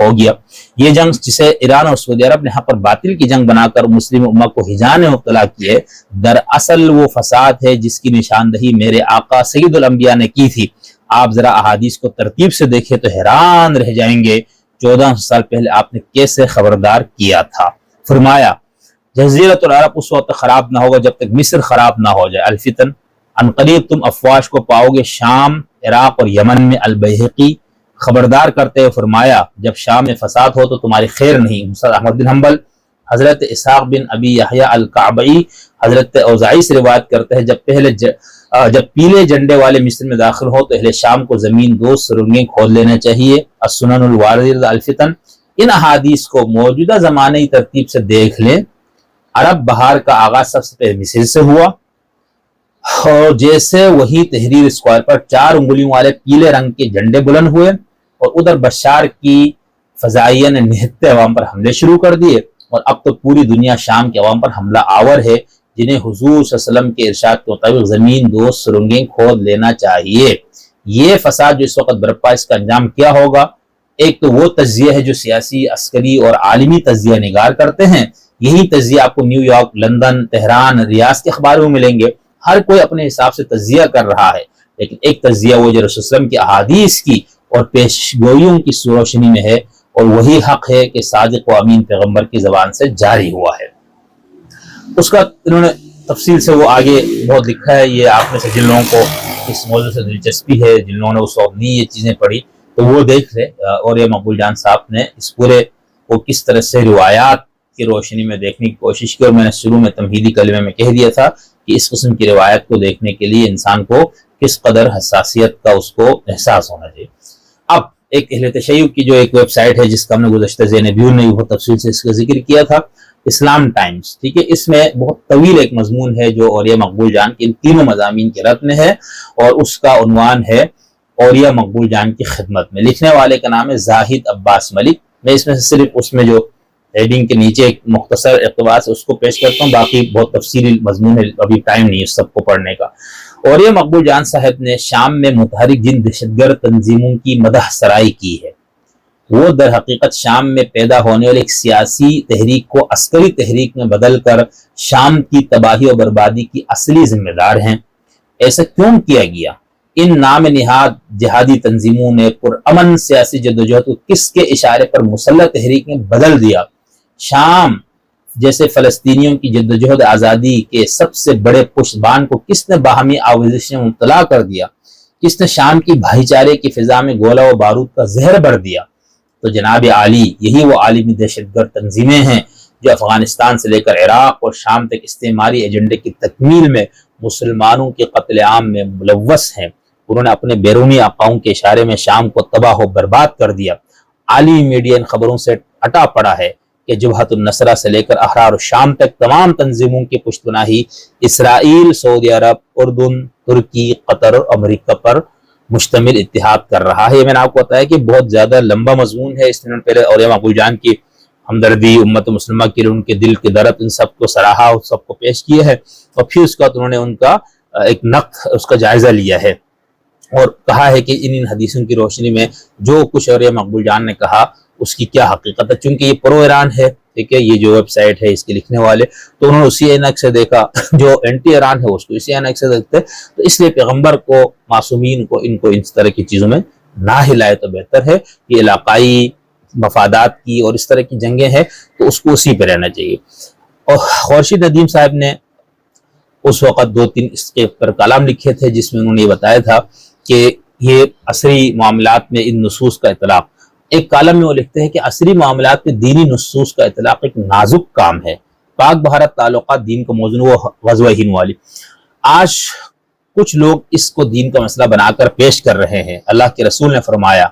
ہو گیا۔ یہ جنگ جسے ایران اور سعودی عرب نے حق اور باطل کی جنگ بنا کر مسلم امہ کو ہجان میں مبتلا کیے، دراصل وہ فساد ہے جس کی نشاندہی میرے آقا سید الانبیاء نے کی تھی۔ آپ ذرا احادیث کو ترتیب سے دیکھیں تو حیران رہ جائیں گے 1400 سال پہلے آپ نے کیسے خبردار کیا تھا۔ فرمایا جزیرۃ العرب اس وقت خراب نہ ہوگا جب تک مصر خراب نہ ہو جائے۔ الفتن، ان قریب تم افواج کو پاؤ گے شام، عراق اور یمن میں۔ البیہقی خبردار کرتے ہوئے فرمایا جب شام میں فساد ہو تو تمہاری خیر نہیں۔ مسند احمد بن حنبل۔ حضرت اسحاق بن ابی یحییٰ الکعبی حضرت اوزاعی سے روایت کرتے ہیں جب پیلے جھنڈے والے مصر میں داخل ہو تو اہل شام کو زمین دوست سرنگیں کھود لینا چاہیے۔ السنن الواردہ الفتن۔ ان احادیث کو موجودہ زمانے کی ترتیب سے دیکھ لیں۔ عرب بہار کا آغاز سب سے پہلے مصر سے ہوا، اور جیسے وہی تحریر اسکوائر پر 4 انگلیوں والے پیلے رنگ کے جھنڈے بلند ہوئے، اور ادھر بشار کی فضائیہ نے نہتے عوام پر حملے شروع کر دیے، اور اب تو پوری دنیا شام کے عوام پر حملہ آور ہے جنہیں حضور صلی اللہ علیہ وسلم کے ارشاد کے مطابق زمین دوست سرنگیں کھود لینا چاہیے۔ یہ فساد جو اس وقت برپا، اس کا انجام کیا ہوگا؟ ایک تو وہ تجزیہ ہے جو سیاسی، عسکری اور عالمی تجزیہ نگار کرتے ہیں۔ یہی تجزیہ آپ کو نیو یارک، لندن، تہران، ریاض کے اخباروں میں ملیں گے۔ ہر کوئی اپنے حساب سے تجزیہ کر رہا ہے، لیکن ایک تجزیہ وہ جو رسول صلی اللہ علیہ وسلم کی احادیث کی اور پیشگوئیوں کی روشنی میں ہے، اور وہی حق ہے کہ صادق و امین پیغمبر کی زبان سے جاری ہوا ہے۔ اس کا انہوں نے تفصیل سے وہ آگے بہت لکھا ہے۔ یہ آپ میں سے جن لوگوں کو اس موضوع سے دلچسپی ہے، جن لوگوں نے اس وقت نہیں یہ چیزیں پڑھی، تو وہ دیکھ لے۔ اور یہ مقبول جان صاحب نے اس پورے کو کس طرح سے روایات کی روشنی میں دیکھنے کی کوشش کی، اور میں نے شروع میں تمہیدی کلمے میں کہہ دیا تھا کہ اس قسم کی روایت کو دیکھنے کے لیے انسان کو کس قدر حساسیت کا اس کو احساس ہونا چاہیے۔ اب ایک اہل تشیع کی جو ایک ویب سائٹ ہے جس کا ہم نے گزشتہ زینبیون نے بہت تفصیل سے اس کا ذکر کیا تھا، اسلام ٹائمز، ٹھیک ہے، اس میں بہت طویل ایک مضمون ہے جو اولیاء مقبول جان کے ان تینوں مضامین کے رد میں ہے، اور اس کا عنوان ہے اولیاء مقبول جان کی خدمت میں۔ لکھنے والے کا نام ہے زاہد عباس ملک۔ میں اس میں سے صرف اس میں جو ہیڈنگ کے نیچے ایک مختصر اقتباس اس کو پیش کرتا ہوں، باقی بہت تفصیلی مضمون ہے، ابھی ٹائم نہیں ہے سب کو پڑھنے کا۔ اور یہ مقبول جان صاحب نے شام میں متحرک جن دہشت گرد تنظیموں کی مدح سرائی کی ہے، وہ در حقیقت شام میں پیدا ہونے والے ایک سیاسی تحریک کو عسکری تحریک میں بدل کر شام کی تباہی اور بربادی کی اصلی ذمہ دار ہیں۔ ایسا کیوں کیا گیا؟ ان نام نہاد جہادی تنظیموں نے پرامن سیاسی جدوجہد کو کس کے اشارے پر مسلح تحریک میں بدل دیا؟ شام جیسے فلسطینیوں کی جدوجہد آزادی کے سب سے بڑے پشتبان کو کس نے باہمی آویزش میں مبتلا کر دیا؟ کس نے شام کی بھائی چارے کی فضا میں گولہ و بارود کا زہر بھر دیا؟ تو جناب عالی، یہی وہ عالمی دہشت گرد تنظیمیں ہیں جو افغانستان سے لے کر عراق اور شام تک استعماری ایجنڈے کی تکمیل میں مسلمانوں کے قتل عام میں ملوث ہیں۔ انہوں نے اپنے بیرونی آقاؤں کے اشارے میں شام کو تباہ و برباد کر دیا۔ عالمی میڈیا ان خبروں سے اٹا پڑا ہے کہ جبہت النصرہ سے لے کر احرار الشام تک تمام تنظیموں کی پشت پناہی اسرائیل، سعودی عرب، اردن، ترکی، قطر اور امریکہ پر مشتمل اتحاد کر رہا ہے۔ یہ میں نے آپ کو بتایا کہ بہت زیادہ لمبا مضمون ہے۔ اس نے پہلے اولیاء مقبول جان کی ہمدردی، امت مسلمہ کی، ان کے دل کے درد، ان سب کو سراہا، اور سب کو پیش کیا ہے، اور پھر اس کا انہوں نے ان کا ایک نقد، اس کا جائزہ لیا ہے، اور کہا ہے کہ ان حدیثوں کی روشنی میں جو کچھ اولیاء مقبول جان نے کہا اس کی کیا حقیقت ہے۔ چونکہ یہ پرو ایران ہے، ٹھیک ہے، یہ جو ویب سائٹ ہے اس کے لکھنے والے، تو انہوں نے اسی اینک سے دیکھا، جو اینٹی ایران ہے اس کو اسی اینک سے دیکھتے، تو اس لیے پیغمبر کو، معصومین کو، ان کو اس طرح کی چیزوں میں نہ ہلائے تو بہتر ہے۔ یہ علاقائی مفادات کی اور اس طرح کی جنگیں ہیں تو اس کو اسی پہ رہنا چاہیے۔ اور خورشید ندیم صاحب نے اس وقت 2-3 اس کے پر کلام لکھے تھے جس میں انہوں نے یہ بتایا تھا کہ یہ عصری معاملات میں ان نصوص کا اطلاق، ایک کالم میں وہ لکھتے ہیں کہ عصری معاملات میں دینی نصوص کا اطلاق ایک نازک کام ہے۔ پاک بھارت تعلقات دین کا موضوع غزوہ ہند والی، آج کچھ لوگ اس کو دین کا مسئلہ بنا کر پیش کر رہے ہیں۔ اللہ کے رسول نے فرمایا،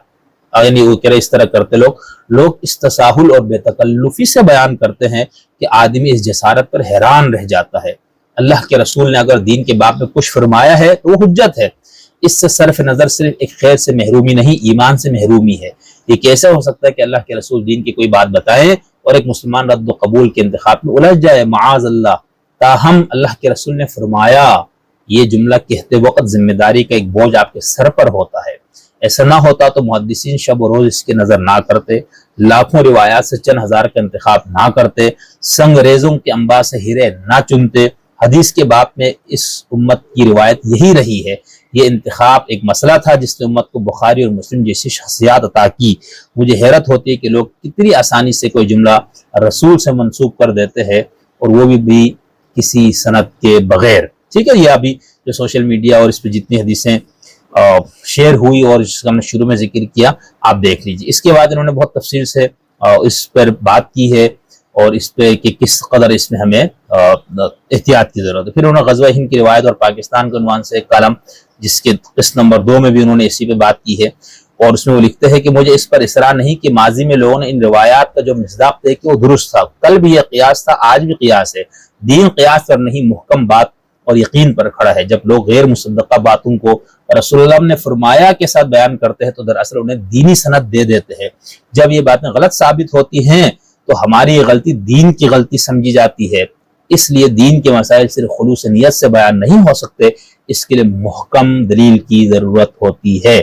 یعنی وہ کہہ رہے اس طرح کرتے لوگ اس تساہل اور بے تکلفی سے بیان کرتے ہیں کہ آدمی اس جسارت پر حیران رہ جاتا ہے۔ اللہ کے رسول نے اگر دین کے باب میں کچھ فرمایا ہے تو وہ حجت ہے۔ اس سے صرف نظر صرف ایک خیر سے محرومی نہیں، ایمان سے محرومی ہے۔ یہ کیسے ہو سکتا ہے کہ اللہ کے رسول دین کی کوئی بات بتائیں اور ایک مسلمان رد و قبول کے انتخاب میں الجھ جائے؟ معاذ اللہ۔ تاہم اللہ کے رسول نے فرمایا، یہ جملہ کہتے وقت ذمہ داری کا ایک بوجھ آپ کے سر پر ہوتا ہے۔ ایسا نہ ہوتا تو محدثین شب و روز اس کی نظر نہ کرتے، لاکھوں روایات سے چند ہزار کا انتخاب نہ کرتے، سنگ ریزوں کے انباء سے ہیرے نہ چنتے۔ حدیث کے باب میں اس امت کی روایت یہی رہی ہے۔ یہ انتخاب ایک مسئلہ تھا جس نے امت کو بخاری اور مسلم جیسی شخصیات عطا کی۔ مجھے حیرت ہوتی ہے کہ لوگ کتنی آسانی سے کوئی جملہ رسول سے منسوب کر دیتے ہیں، اور وہ بھی کسی سند کے بغیر۔ ٹھیک ہے، یہ ابھی جو سوشل میڈیا اور اس پہ جتنی حدیثیں شیئر ہوئی اور جس کا ہم نے شروع میں ذکر کیا، آپ دیکھ لیجیے۔ اس کے بعد انہوں نے بہت تفصیل سے اس پر بات کی ہے اور اس پہ کہ کس قدر اس میں ہمیں احتیاط کی ضرورت ہے۔ پھر انہوں نے غزوہ ہند کی روایت اور پاکستان کے عنوان سے ایک کالم، جس کے قسط نمبر 2 میں بھی انہوں نے اسی پہ بات کی ہے، اور اس میں وہ لکھتے ہیں کہ مجھے اس پر اصرار نہیں کہ ماضی میں لوگوں نے ان روایات کا جو مصداق تھے کہ وہ درست تھا، کل بھی یہ قیاس تھا، آج بھی قیاس ہے۔ دین قیاس پر نہیں، محکم بات اور یقین پر کھڑا ہے۔ جب لوگ غیر مصدقہ باتوں کو رسول اللہ نے فرمایا کے ساتھ بیان کرتے ہیں تو دراصل انہیں دینی سند دے دیتے ہیں۔ جب یہ باتیں غلط ثابت ہوتی ہیں تو ہماری یہ غلطی دین کی غلطی سمجھی جاتی ہے۔ اس لیے دین کے مسائل صرف خلوص نیت سے بیان نہیں ہو سکتے، اس کے لیے محکم دلیل کی ضرورت ہوتی ہے۔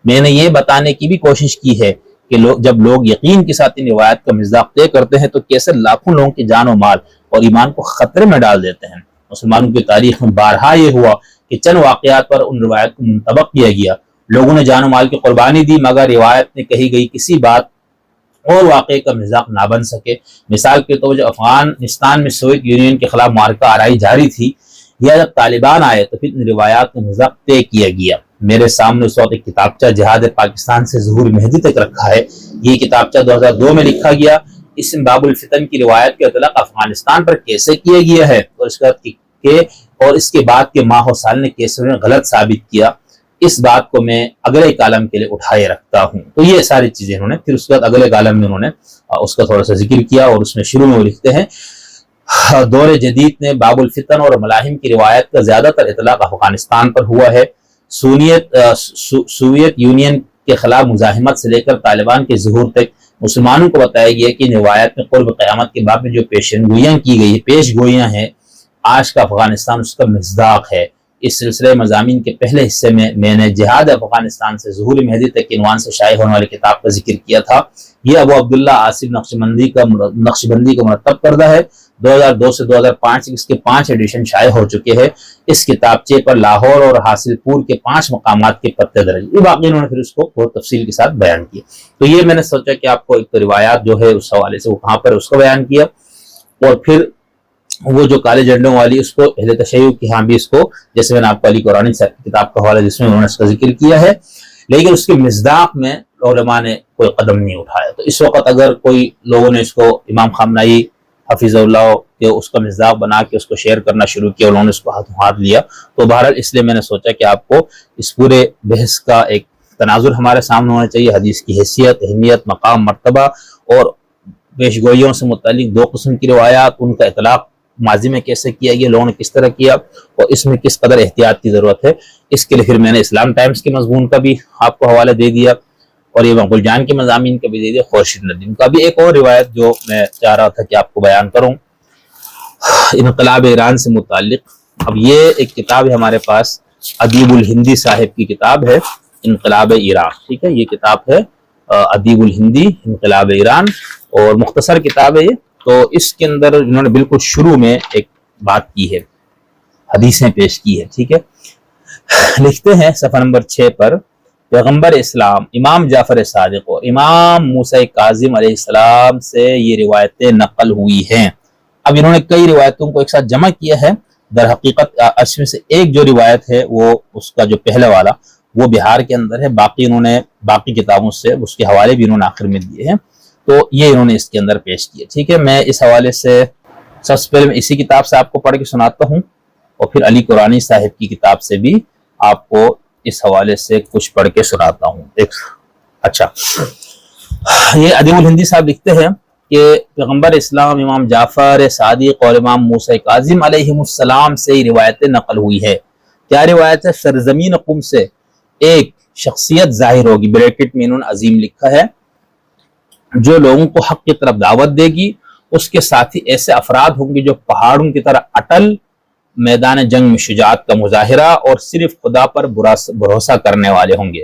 میں نے یہ بتانے کی بھی کوشش کی ہے کہ جب لوگ یقین کے ساتھ ان روایت کا مصداق طے کرتے ہیں تو کیسے لاکھوں لوگوں کی جان و مال اور ایمان کو خطرے میں ڈال دیتے ہیں۔ مسلمانوں کی تاریخ میں بارہا یہ ہوا کہ چند واقعات پر ان روایت کو منطبق کیا گیا، لوگوں نے جان و مال کی قربانی دی مگر روایت میں کہی گئی کسی بات اور واقعے کا مصداق نہ بن سکے۔ مثال کے طور پر جب افغانستان میں سوویت یونین کے خلاف معرکہ آرائی جاری تھی یا جب طالبان آئے تو پھر ان روایات کا مصداق طے کیا گیا۔ میرے سامنے اس وقت ایک کتابچہ جہاد پاکستان سے ظہور مہدی تک رکھا ہے۔ یہ کتابچہ 2002 میں لکھا گیا۔ اس میں باب الفتن کی روایت کے اطلاق افغانستان پر کیسے کیا گیا ہے اور اس کے بعد کے ماہ و سال نے کیسے انہیں غلط ثابت کیا، اس بات کو میں اگلے کالم کے لیے اٹھائے رکھتا ہوں۔ تو یہ ساری چیزیں انہوں نے پھر اس کے بعد اگلے کالم میں انہوں نے اس کا تھوڑا سا ذکر کیا، اور اس میں شروع میں وہ لکھتے ہیں دور جدید نے باب الفتن اور ملاحم کی روایت کا زیادہ تر اطلاق افغانستان پر ہوا ہے۔ سوویت یونین کے خلاف مزاحمت سے لے کر طالبان کے ظہور تک مسلمانوں کو بتایا گیا کہ روایت میں قرب قیامت کے باب میں جو پیشگوئیاں کی گئی پیش گوئیاں ہیں، آج کا افغانستان اس کا مصداق ہے۔ اس سلسلے مضامین کے پہلے حصے میں نے جہاد افغانستان سے ظہور مہدی تک کے عنوان سے شائع ہونے والی کتاب کا ذکر کیا تھا۔ یہ ابو عبداللہ آصف نقشبندی کا مرتب کردہ ہے۔ 2002 سے 2005 تک اس کے 5 ایڈیشن شائع ہو چکے ہیں۔ اس کتابچے پر لاہور اور حاصل پور کے 5 مقامات کے پتے درج، یہ باقی انہوں نے پھر اس کو بہت تفصیل کے ساتھ بیان کیا۔ تو یہ میں نے سوچا کہ آپ کو ایک تو روایات جو ہے اس حوالے سے وہ کہاں پر اس کو بیان کیا، اور پھر وہ جو کالے جھنڈوں والی اس کو اہل تشیع کی ہاں بھی اس کو، جیسے میں نے آپ کو علی قرآنی کتاب کا حوالہ جس میں انہوں نے اس کا ذکر کیا ہے، لیکن اس کے مصداق میں علماء نے کوئی قدم نہیں اٹھایا۔ تو اس وقت اگر کوئی لوگوں نے اس کو امام خامنائی حفیظ اللہ کہ اس کا مصداق بنا کے اس کو شیئر کرنا شروع کیا، انہوں نے اس کو ہاتھ لیا، تو بہرحال اس لیے میں نے سوچا کہ آپ کو اس پورے بحث کا ایک تناظر ہمارے سامنے ہونا چاہیے۔ حدیث کی حیثیت، اہمیت، مقام، مرتبہ اور پیش گوئیوں سے متعلق 2 قسم کی روایات، ان کا اطلاق ماضی میں کیسے کیا گیا، لوگوں نے کس طرح کیا، اور اس میں کس قدر احتیاط کی ضرورت ہے۔ اس کے لیے پھر میں نے اسلام ٹائمز کے مضمون کا بھی آپ کو حوالہ دے دیا، اور یہ مقبول جان کے مضامین کا بھی دے دیا، خورشید ندیم کا بھی ایک اور روایت جو میں چاہ رہا تھا کہ آپ کو بیان کروں انقلاب ایران سے متعلق۔ اب یہ ایک کتاب ہے ہمارے پاس، ادیب الہندی صاحب کی کتاب ہے انقلاب ایران، ٹھیک ہے، یہ کتاب ہے ادیب الہندی انقلاب ایران، اور مختصر کتاب ہے یہ۔ تو اس کے اندر انہوں نے بالکل شروع میں ایک بات کی ہے، حدیثیں پیش کی ہے، ٹھیک ہے۔ لکھتے ہیں صفحہ نمبر 6 پر، پیغمبر اسلام امام جعفر صادق اور امام موسیٰ کاظم علیہ السلام سے یہ روایتیں نقل ہوئی ہیں۔ اب انہوں نے کئی روایتوں کو ایک ساتھ جمع کیا ہے۔ در حقیقت اس میں سے ایک جو روایت ہے وہ اس کا جو پہلا والا وہ بہار کے اندر ہے، باقی انہوں نے باقی کتابوں سے اس کے حوالے بھی انہوں نے آخر میں دیے ہیں، تو یہ انہوں نے اس کے اندر پیش کیے، ٹھیک ہے۔ میں اس حوالے سے سب سے پہلے میں اسی کتاب سے آپ کو پڑھ کے سناتا ہوں، اور پھر علی قرآنی صاحب کی کتاب سے بھی آپ کو اس حوالے سے کچھ پڑھ کے سناتا ہوں۔ اچھا، یہ ادیب الہندی صاحب لکھتے ہیں کہ پیغمبر اسلام امام جعفر صادق اور امام موسیٰ کاظم علیہ السلام سے یہ روایتیں نقل ہوئی ہے۔ کیا روایت ہے؟ سرزمین قم سے ایک شخصیت ظاہر ہوگی، بریکٹ میں انہوں نے عظیم لکھا ہے، جو لوگوں کو حق کی طرف دعوت دے گی۔ اس کے ساتھی ایسے افراد ہوں گے جو پہاڑوں کی طرح اٹل، میدان جنگ میں شجاعت کا مظاہرہ اور صرف خدا پر بھروسہ کرنے والے ہوں گے۔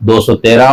213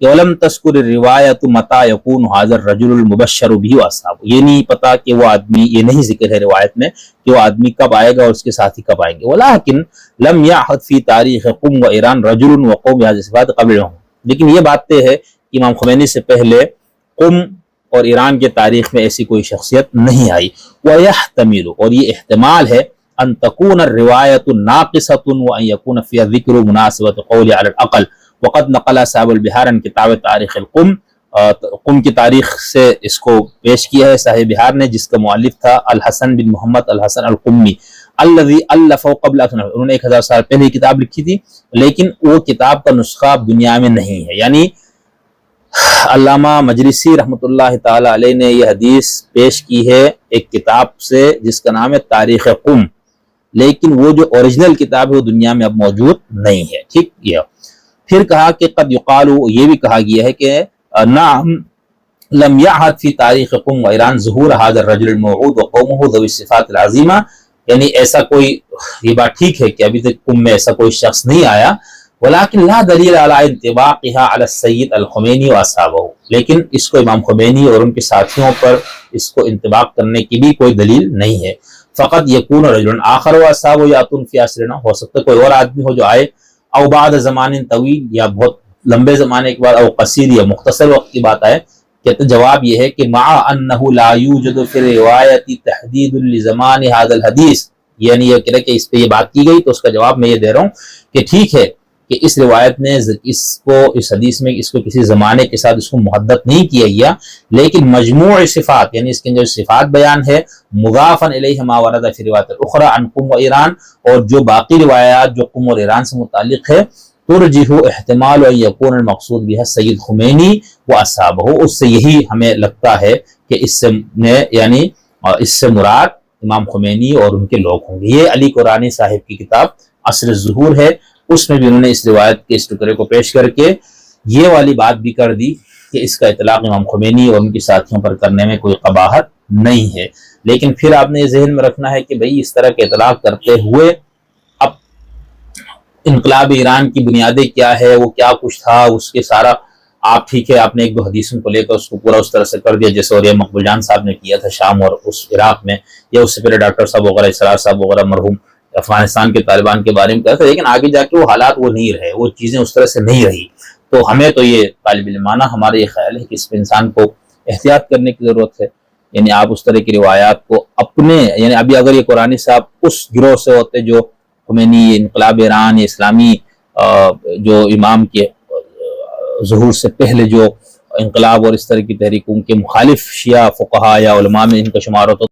کہ ولم تذکر الروایت متی یکون ھذا الرجل المبشر به واصحابہ، یہ نہیں پتا کہ وہ آدمی، یہ نہیں ذکر ہے روایت میں کہ وہ آدمی کب آئے گا اور اس کے ساتھی کب آئیں گے. ولکن لم یعہد فی تاریخ قم و ایران رجل وقوم بہذه الصفات قبلهم، لیکن یہ بات طے ہے کہ امام خمینی سے پہلے قم اور ایران کے تاریخ میں ایسی کوئی شخصیت نہیں آئی. وَيَحْتَمِلُ، اور یہ احتمال ہے، ان تکون الروایت ناقصۃ وان یکون فیها ذکر مناسبۃ قول علی الاقل. وقد نقل صاحب البحار ان کتاب تاریخ القم، قم کی تاریخ سے اس کو پیش کیا ہے صاحب بحار نے، جس کا مؤلف تھا الحسن بن محمد الحسن القمی الذي الف قبل، انہوں نے 1000 سال پہلے یہ کتاب لکھی تھی، لیکن وہ کتاب کا نسخہ اب دنیا میں نہیں ہے. یعنی علامہ مجلسی رحمۃ اللہ تعالی علیہ نے یہ حدیث پیش کی ہے ایک کتاب سے جس کا نام ہے تاریخ قم، لیکن وہ جو اوریجنل کتاب ہے وہ دنیا میں اب موجود نہیں ہے. ٹھیک. یہ پھر کہا کہ قد یقال، یہ بھی کہا گیا ہے کہ نعم لم یعہد فی تاریخ قم و ایران ظہور ھذا الرجل الموعود وقومہ ذوی الصفات العظیمہ، یعنی ایسا کوئی، یہ بات ٹھیک ہے کہ ابھی تک قم میں ایسا کوئی شخص نہیں آیا. ولیکن لا دلیل علی انطباقها علی السید الخمینی واصحابہ، لیکن اس کو امام خمینی اور ان کے ساتھیوں پر اس کو انطباق کرنے کی بھی کوئی دلیل نہیں ہے. فقط یکون رجل آخر واصحابہ یاتون فی عصرنا، ہو سکتا ہے کوئی اور آدمی ہو جو آئے، او بعد زمان طویل، یا بہت لمبے زمانے کے بعد، او قصیر یا مختصر وقت کی بات آئے. کہتے جواب یہ ہے کہ مع انہ لا یوجد فی روایت تحدید لزمان ھذا الحدیث، یعنی یہ کہ اس پہ یہ بات کی گئی، تو اس کا جواب میں یہ دے رہا ہوں کہ ٹھیک ہے کہ اس روایت نے اس حدیث میں اس کو کسی زمانے کے ساتھ اس کو محدد نہیں کیا گیا، لیکن مجموع صفات، یعنی اس کے جو صفات بیان ہے، مضافا الیہ ما ورد فی روایت الاخری عن قم و ایران، اور جو باقی روایات جو قم اور ایران سے متعلق ہے، ترجح احتمال ان یکون المقصود بها سید خمینی و اصحابہ، اس سے یہی ہمیں لگتا ہے کہ اس سے مراد امام خمینی اور ان کے لوگ ہوں گے. یہ علی قرانی صاحب کی کتاب عصر الظہور ہے، اس میں بھی انہوں نے اس روایت کے اس ٹکڑے کو پیش کر کے یہ والی بات بھی کر دی کہ اس کا اطلاق امام خمینی اور ان کے ساتھیوں پر کرنے میں کوئی قباحت نہیں ہے. لیکن پھر آپ نے یہ ذہن میں رکھنا ہے کہ بھئی اس طرح کے اطلاق کرتے ہوئے اب انقلاب ایران کی بنیادیں کیا ہے، وہ کیا کچھ تھا، اس کے سارا آپ ٹھیک ہے آپ نے ایک دو حدیثوں کو لے کر اس کو پورا اس طرح سے کر دیا جیسے اور یہ مقبول جان صاحب نے کیا تھا شام اور اس عراق میں، یا اس سے پہلے ڈاکٹر صاحب وغیرہ، اسرار صاحب وغیرہ مرحوم افغانستان کے طالبان کے بارے میں کہا تھا، لیکن آگے جا کے وہ حالات وہ نہیں رہے، وہ چیزیں اس طرح سے نہیں رہی. تو ہمیں تو یہ طالب علمانہ ہمارا یہ خیال ہے کہ اس پہ انسان کو احتیاط کرنے کی ضرورت ہے. یعنی آپ اس طرح کی روایات کو اپنے، یعنی ابھی اگر یہ قرآنی صاحب اس گروہ سے ہوتے جو خمینی، انقلاب ایران، اسلامی جو امام کے ظہور سے پہلے جو انقلاب اور اس طرح کی تحریکوں کے مخالف شیعہ فقہا یا علماء میں ان کا شمار ہوتا